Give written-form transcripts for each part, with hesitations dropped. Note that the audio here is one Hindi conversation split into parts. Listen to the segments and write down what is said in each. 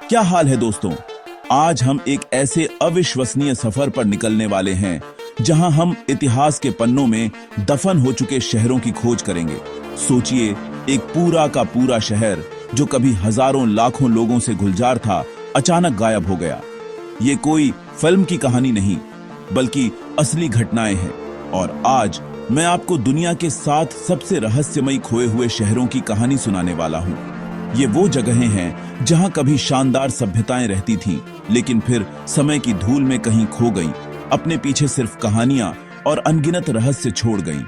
क्या हाल है दोस्तों। आज हम एक ऐसे अविश्वसनीय सफर पर निकलने वाले हैं जहां हम इतिहास के पन्नों में दफन हो चुके शहरों की खोज करेंगे। सोचिए, एक पूरा का पूरा शहर जो कभी हजारों लाखों लोगों से गुलजार था, अचानक गायब हो गया। ये कोई फिल्म की कहानी नहीं, बल्कि असली घटनाएं हैं। और आज मैं आपको दुनिया के 7 सबसे रहस्यमयी खोए हुए शहरों की कहानी सुनाने वाला हूं। ये वो जगहें हैं जहां कभी शानदार सभ्यताएं रहती थीं, लेकिन फिर समय की धूल में कहीं खो गईं, अपने पीछे सिर्फ कहानियां और अनगिनत रहस्य छोड़ गईं।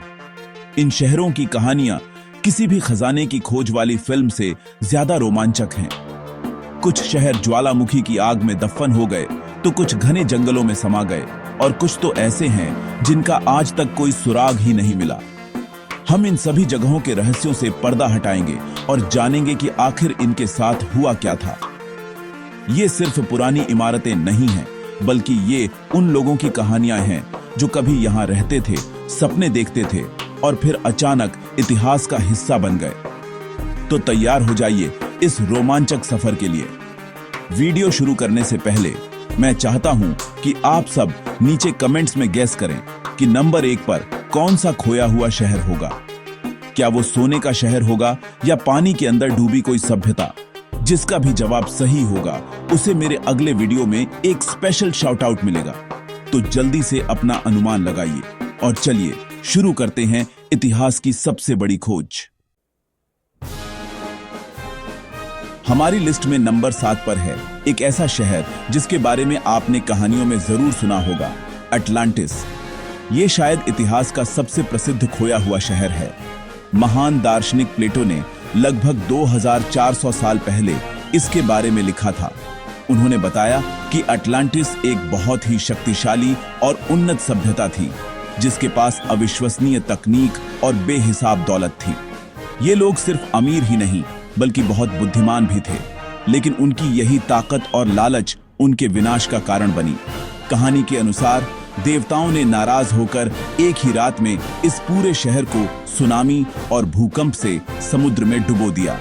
इन शहरों की कहानियां किसी भी खजाने की खोज वाली फिल्म से ज्यादा रोमांचक हैं। कुछ शहर ज्वालामुखी की आग में दफन हो गए, तो कुछ घने जंगलों में समा गए, और कुछ तो ऐसे हैं जिनका आज तक कोई सुराग ही नहीं मिला। हम इन सभी जगहों के रहस्यों से पर्दा हटाएंगे और जानेंगे कि आखिर इनके साथ हुआ क्या था। ये सिर्फ पुरानी इमारतें नहीं हैं, बल्कि ये उन लोगों की कहानियां हैं जो कभी यहां रहते थे, सपने देखते थे और फिर अचानक इतिहास का हिस्सा बन गए। तो तैयार हो जाइए इस रोमांचक सफर के लिए। वीडियो शुरू करने से पहले मैं चाहता हूं कि आप सब नीचे कमेंट्स में गेस करें कि नंबर 1 पर कौन सा खोया हुआ शहर होगा। क्या वो सोने का शहर होगा या पानी के अंदर डूबी कोई सभ्यता? जिसका भी जवाब सही होगा उसे मेरे अगले वीडियो में एक स्पेशल शाउट आउट मिलेगा। तो जल्दी से अपना अनुमान लगाइए और चलिए शुरू करते हैं इतिहास की सबसे बड़ी खोज। हमारी लिस्ट में नंबर 7 पर है एक ऐसा शहर जिसके बारे में आपने कहानियों में जरूर सुना होगा, अटलांटिस। ये शायद इतिहास का सबसे प्रसिद्ध खोया हुआ शहर है। महान दार्शनिक प्लेटो ने लगभग 2400 साल पहले इसके बारे में लिखा था। उन्होंने बताया कि अटलांटिस एक बहुत ही शक्तिशाली और उन्नत सभ्यता थी, जिसके पास अविश्वसनीय तकनीक और बेहिसाब दौलत थी। ये लोग सिर्फ अमीर ही नहीं, बल्कि बहुत बुद्धिमान भी थे, लेकिन उनकी यही ताकत और लालच उनके विनाश का कारण बनी। कहानी के अनुसार देवताओं ने नाराज होकर एक ही रात में इस पूरे शहर को सुनामी और भूकंप से समुद्र में डुबो दिया।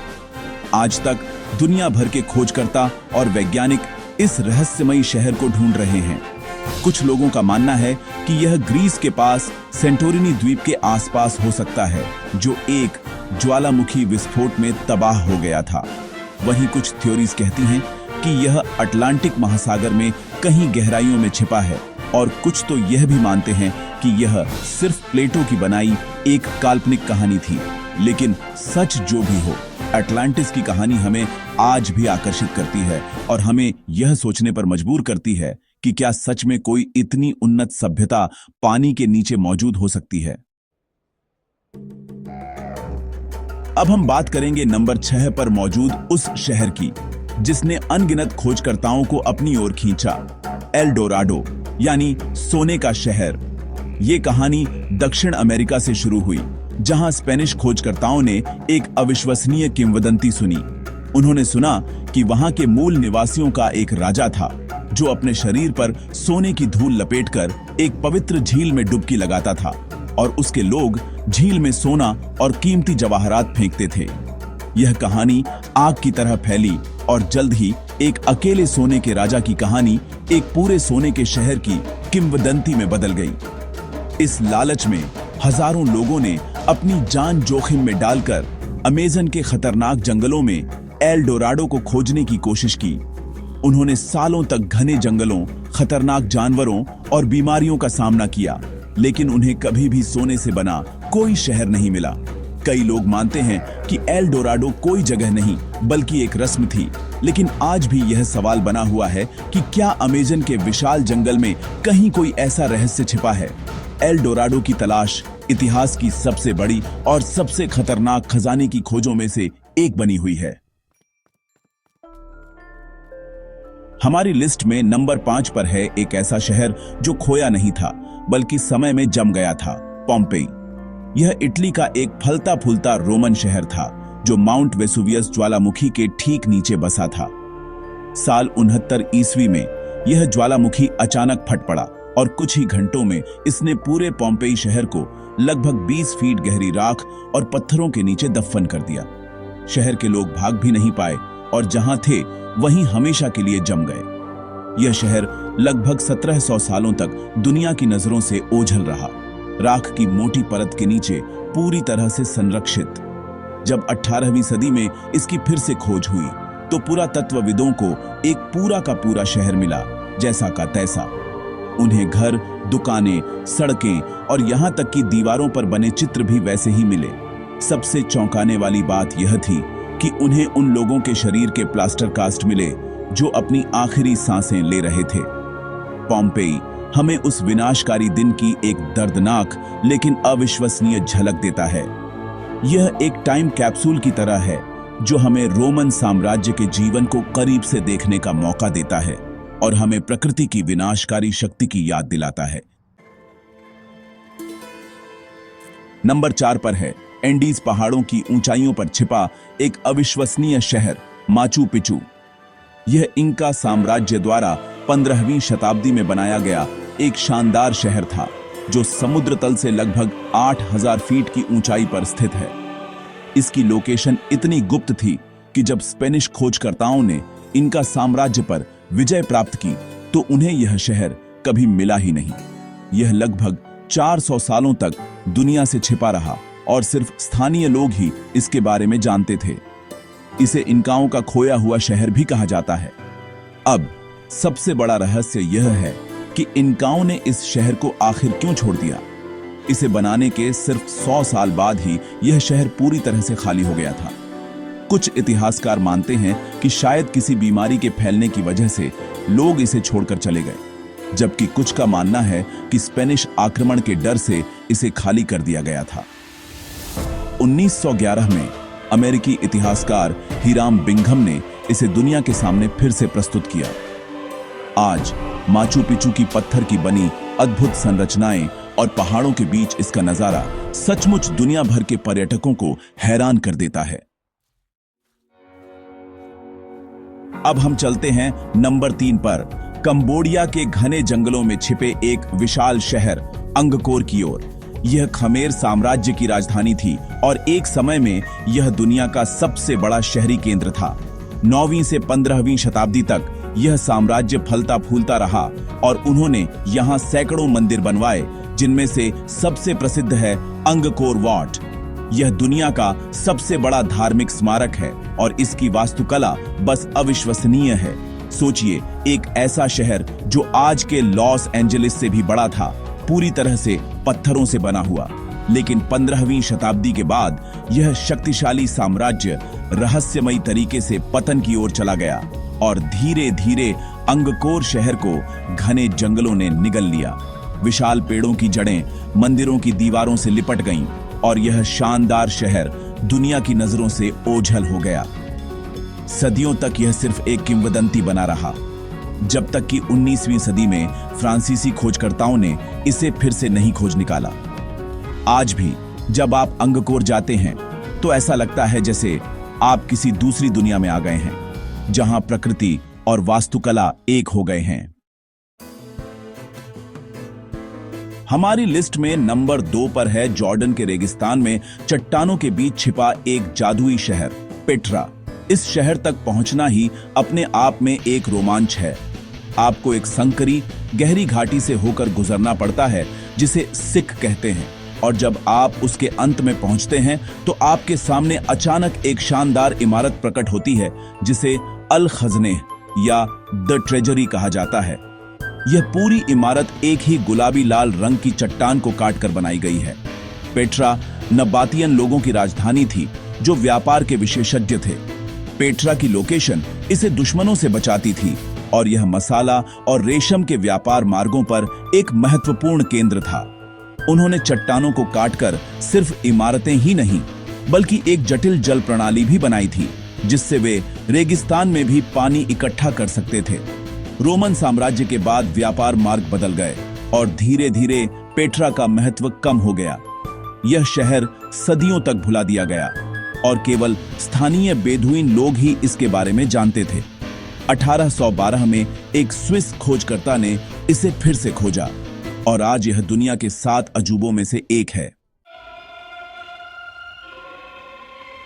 आज तक दुनिया भर के खोजकर्ता और वैज्ञानिक इस रहस्यमयी शहर को ढूंढ रहे हैं। कुछ लोगों का मानना है कि यह ग्रीस के पास सेंटोरिनी द्वीप के आसपास हो सकता है, जो एक ज्वालामुखी विस्फोट में तबाह हो गया था। वहीं कुछ थ्योरीज कहती हैं कि यह अटलांटिक महासागर में कहीं गहराइयों में छिपा है, और कुछ तो यह भी मानते हैं कि यह सिर्फ प्लेटो की बनाई एक काल्पनिक कहानी थी। लेकिन सच जो भी हो, अटलांटिस की कहानी हमें आज भी आकर्षित करती है और हमें यह सोचने पर मजबूर करती है कि क्या सच में कोई इतनी उन्नत सभ्यता पानी के नीचे मौजूद हो सकती है। अब हम बात करेंगे नंबर 6 पर मौजूद उस शहर की जिसने अनगिनत खोजकर्ताओं को अपनी ओर खींचा, एल डोराडो, यानी सोने का शहर। ये कहानी दक्षिण अमेरिका से शुरू हुई, जहां स्पेनिश खोजकर्ताओं ने एक अविश्वसनीय किंवदंती सुनी। उन्होंने सुना कि वहां के मूल निवासियों का एक राजा था जो अपने शरीर पर सोने की धूल लपेटकर एक पवित्र झील में डुबकी लगाता था, और उसके लोग झील में सोना और कीमती जवाहरात फेंकते थे। यह कहानी आग की तरह फैली और जल्द ही एक अकेले सोने के राजा की कहानी एक पूरे सोने के शहर की किंवदंती में बदल गई। इस लालच में हजारों लोगों ने अपनी जान जोखिम में डालकर अमेज़न के खतरनाक जंगलों में एल डोराडो को खोजने की कोशिश की। उन्होंने सालों तक घने जंगलों, खतरनाक जानवरों और बीमारियों का सामना किया, लेकिन उन्हें कभी भी सोने से बना कोई शहर नहीं मिला। कई लोग मानते हैं कि एल डोराडो कोई जगह नहीं, बल्कि एक रस्म थी। लेकिन आज भी यह सवाल बना हुआ है कि क्या अमेज़न के विशाल जंगल में कहीं कोई ऐसा रहस्य छिपा है। एल डोराडो की तलाश इतिहास की सबसे बड़ी और सबसे खतरनाक खजाने की खोजों में से एक बनी हुई है। हमारी लिस्ट में नंबर 5 पर है एक ऐसा शहर जो खोया नहीं था, बल्कि समय में जम गया था, पोम्पेई। यह इटली का एक फलता फूलता रोमन शहर था जो माउंट वेसुवियस ज्वालामुखी के ठीक नीचे बसा था। साल 69 ईस्वी में यह ज्वालामुखी अचानक फट पड़ा और कुछ ही घंटों में इसने पूरे पोम्पेई शहर को लगभग 20 फीट गहरी राख और पत्थरों के नीचे दफन कर दिया। शहर के लोग भाग भी नहीं पाए और जहां थे वहीं हमेशा के लिए जम गए। यह शहर लगभग 1700 सालों तक दुनिया की नजरों से ओझल रहा, राख की मोटी परत के नीचे पूरी तरह से संरक्षित। जब 18वीं सदी में इसकी फिर से खोज हुई तो पुरातत्वविदों को एक पूरा का पूरा शहर मिला, जैसा का तैसा। उन्हें घर, दुकानें, सड़कें और यहां तक कि दीवारों पर बने चित्र भी वैसे ही मिले। सबसे चौंकाने वाली बात यह थी कि उन्हें उन लोगों के शरीर के प्लास्टर कास्ट मिले जो अपनी आखिरी सांसें ले रहे थे। पोम्पेई हमें उस विनाशकारी दिन की एक दर्दनाक लेकिन अविश्वसनीय झलक देता है। यह एक टाइम कैप्सूल की तरह है जो हमें रोमन साम्राज्य के जीवन को करीब से देखने का मौका देता है और हमें प्रकृति की विनाशकारी शक्ति की याद दिलाता है। नंबर 4 पर है एंडीज पहाड़ों की ऊंचाइयों पर छिपा एक अविश्वसनीय शहर माचू पिचू। यह इंका साम्राज्य द्वारा 15वीं शताब्दी में बनाया गया एक शानदार शहर था जो समुद्र तल से लगभग 8000 फीट की ऊंचाई पर स्थित है। इसकी लोकेशन इतनी गुप्त थी कि जब स्पेनिश खोजकर्ताओं ने इनका साम्राज्य पर विजय प्राप्त की तो उन्हें यह शहर कभी मिला ही नहीं। यह लगभग 400 सालों तक दुनिया से छिपा रहा और सिर्फ स्थानीय लोग ही इसके बारे में जानते थे। इसे इनकाओं का खोया हुआ शहर भी कहा जाता है। अब सबसे बड़ा रहस्य यह है कि इनकाओं ने इस शहर को आखिर क्यों छोड़ दिया। इसे बनाने के सिर्फ 100 साल बाद ही यह शहर पूरी तरह से खाली हो गया था। कुछ इतिहासकार मानते हैं कि शायद किसी बीमारी के फैलने की वजह से लोग इसे छोड़कर चले गए, जबकि कुछ का मानना है कि स्पेनिश आक्रमण के डर से इसे खाली कर दिया गया था। 1911 में अमेरिकी इतिहासकार हिराम बिंघम ने इसे दुनिया के सामने फिर से प्रस्तुत किया। आज माचू पिचू की पत्थर की बनी अद्भुत संरचनाएं और पहाड़ों के बीच इसका नजारा सचमुच दुनिया भर के पर्यटकों को हैरान कर देता है। अब हम चलते हैं नंबर 3 पर, कंबोडिया के घने जंगलों में छिपे एक विशाल शहर अंगकोर की ओर। यह खमेर साम्राज्य की राजधानी थी और एक समय में यह दुनिया का सबसे बड़ा शहरी केंद्र था। 9वीं से 15वीं शताब्दी तक यह साम्राज्य फलता फूलता रहा और उन्होंने यहाँ सैकड़ों मंदिर बनवाए, जिनमें से सबसे प्रसिद्ध है अंगकोर वाट। यह दुनिया का सबसे बड़ा धार्मिक स्मारक है और इसकी वास्तुकला बस अविश्वसनीय है। सोचिए, एक ऐसा शहर जो आज के लॉस एंजलिस से भी बड़ा था, पूरी तरह से पत्थरों से बना हुआ। लेकिन 15वीं शताब्दी के बाद यह शक्तिशाली साम्राज्य रहस्यमयी तरीके से पतन की ओर चला गया और धीरे धीरे अंगकोर शहर को घने जंगलों ने निगल लिया। विशाल पेड़ों की जड़ें मंदिरों की दीवारों से लिपट गईं और यह शानदार शहर दुनिया की नजरों से ओझल हो गया। सदियों तक यह सिर्फ एक किंवदंती बना रहा, जब तक कि 19वीं सदी में फ्रांसीसी खोजकर्ताओं ने इसे फिर से नहीं खोज निकाला। आज भी जब आप अंगकोर जाते हैं तो ऐसा लगता है जैसे आप किसी दूसरी दुनिया में आ गए हैं, जहां प्रकृति और वास्तुकला एक हो गए हैं। हमारी लिस्ट में नंबर 2 पर है जॉर्डन के रेगिस्तान में चट्टानों के बीच छिपा एक जादुई शहर पेट्रा। इस शहर तक पहुंचना ही अपने आप में एक रोमांच है। आपको एक संकरी गहरी घाटी से होकर गुजरना पड़ता है जिसे सिख कहते हैं, और जब आप उसके अंत में पहुंचते हैं तो आपके सामने अचानक एक शानदार इमारत प्रकट होती है जिसे अल खजने या द ट्रेजरी कहा जाता है। यह पूरी इमारत एक ही गुलाबी लाल रंग की चट्टान को काटकर बनाई गई है। पेट्रा नबातियन लोगों की राजधानी थी जो व्यापार के विशेषज्ञ थे। पेट्रा की लोकेशन इसे दुश्मनों से बचाती थी और यह मसाला और रेशम के व्यापार मार्गों पर एक महत्वपूर्ण केंद्र था। उन्होंने चट्टानों को काटकर सिर्फ इमारतें ही नहीं बल्कि एक जटिल जल प्रणाली भी बनाई थी, जिससे वे रेगिस्तान में भी पानी इकट्ठा कर सकते थे। रोमन साम्राज्य के बाद व्यापार मार्ग बदल गए और धीरे धीरे पेट्रा का महत्व कम हो गया। यह शहर सदियों तक भुला दिया गया और केवल स्थानीय बेदुइन लोग ही इसके बारे में जानते थे। 1812 में एक स्विस खोजकर्ता ने इसे फिर से खोजा और आज यह दुनिया के 7 अजूबों में से एक है।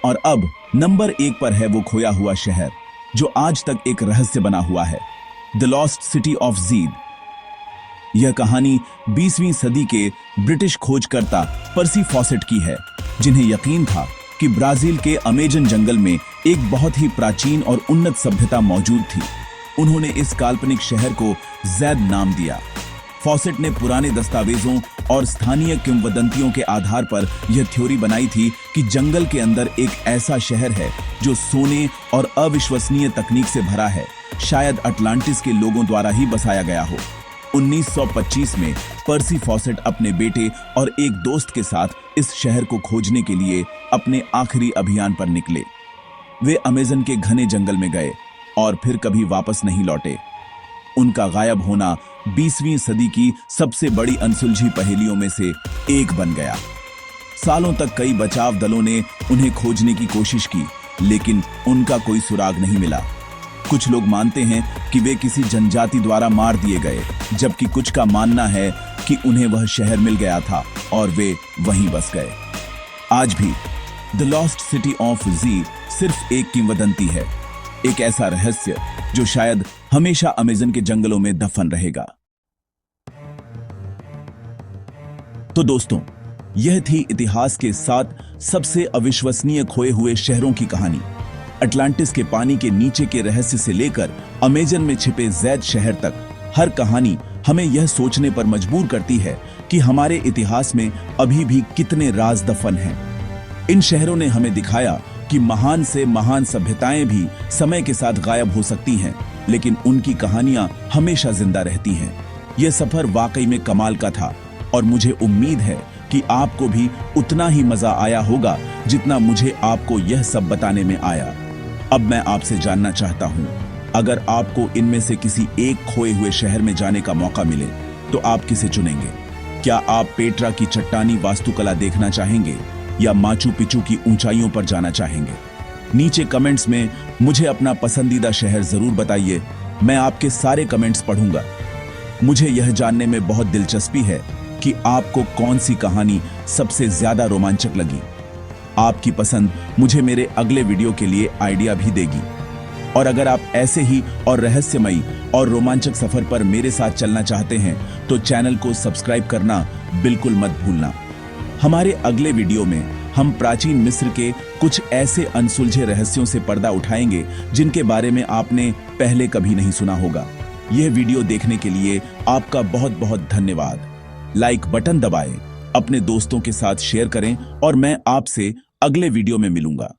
और अब नंबर 1 पर है वो खोया हुआ शहर जो आज तक एक रहस्य बना हुआ है, द लॉस्ट सिटी ऑफ ज़ीद। यह कहानी 20वीं सदी के ब्रिटिश खोजकर्ता पर्सी फॉसेट की है, जिन्हें यकीन था कि ब्राजील के अमेजन जंगल में एक बहुत ही प्राचीन और उन्नत सभ्यता मौजूद थी। उन्होंने इस काल्पनिक शहर को ज़ैद नाम दिया। फॉसेट ने पुराने दस्तावेजों और स्थानीय किंवदंतियों के आधार पर यह थ्योरी बनाई थी कि जंगल के अंदर एक ऐसा शहर है जो सोने और अविश्वसनीय तकनीक से भरा है, शायद अटलांटिस के लोगों द्वारा ही बसाया गया हो। 1925 में पर्सी फॉसेट अपने बेटे और एक दोस्त के साथ इस शहर को खोजने के लिए अपने आखिरी अभियान पर निकले। वे अमेजन के घने जंगल में गए और फिर कभी वापस नहीं लौटे। उनका गायब होना 20वीं सदी की सबसे बड़ी अनसुलझी पहेलियों में से एक बन गया। सालों तक कई बचाव दलों ने उन्हें खोजने की कोशिश की, लेकिन उनका कोई सुराग नहीं मिला। कुछ लोग मानते हैं कि वे किसी जनजाति द्वारा मार दिए गए, जबकि कुछ का मानना है कि उन्हें वह शहर मिल गया था और वे वहीं बस गए। आज भी द लॉस्ट सिटी ऑफ ज़ीद सिर्फ एक किंवदंती है, एक ऐसा रहस्य जो शायद हमेशा अमेजन के जंगलों में दफन रहेगा। तो दोस्तों, यह थी इतिहास के 7 सबसे अविश्वसनीय खोए हुए शहरों की कहानी। अटलांटिस के पानी के नीचे के रहस्य से लेकर अमेजन में छिपे ज़ैद शहर तक, हर कहानी हमें यह सोचने पर मजबूर करती है कि हमारे इतिहास में अभी भी कितने राज दफन हैं। इन शहरों ने हमें दिखाया कि महान से महान सभ्यताएं भी समय के साथ गायब हो सकती हैं, लेकिन उनकी कहानियां हमेशा जिंदा रहती हैं। यह सफर वाकई में कमाल का था और मुझे उम्मीद है कि आपको भी उतना ही मजा आया होगा जितना मुझे आपको यह सब बताने में आया। अब मैं आपसे जानना चाहता हूं, अगर आपको इनमें से किसी एक खोए हुए शहर में जाने का मौका मिले तो आप किसे चुनेंगे? क्या आप पेट्रा की चट्टानी वास्तुकला देखना चाहेंगे या माचू पिचू की ऊंचाइयों पर जाना चाहेंगे? नीचे कमेंट्स में मुझे अपना पसंदीदा शहर जरूर बताइए। मैं आपके सारे कमेंट्स पढ़ूंगा। मुझे यह जानने में बहुत दिलचस्पी है कि आपको कौन सी कहानी सबसे ज्यादा रोमांचक लगी। आपकी पसंद मुझे मेरे अगले वीडियो के लिए आइडिया भी देगी। और अगर आप ऐसे ही और रहस्यमयी और रोमांचक सफर पर मेरे साथ चलना चाहते हैं तो चैनल को सब्सक्राइब करना बिल्कुल मत भूलना। हमारे अगले वीडियो में हम प्राचीन मिस्र के कुछ ऐसे अनसुलझे रहस्यों से पर्दा उठाएंगे जिनके बारे में आपने पहले कभी नहीं सुना होगा। यह वीडियो देखने के लिए आपका बहुत बहुत धन्यवाद। लाइक बटन दबाएं, अपने दोस्तों के साथ शेयर करें और मैं आपसे अगले वीडियो में मिलूंगा।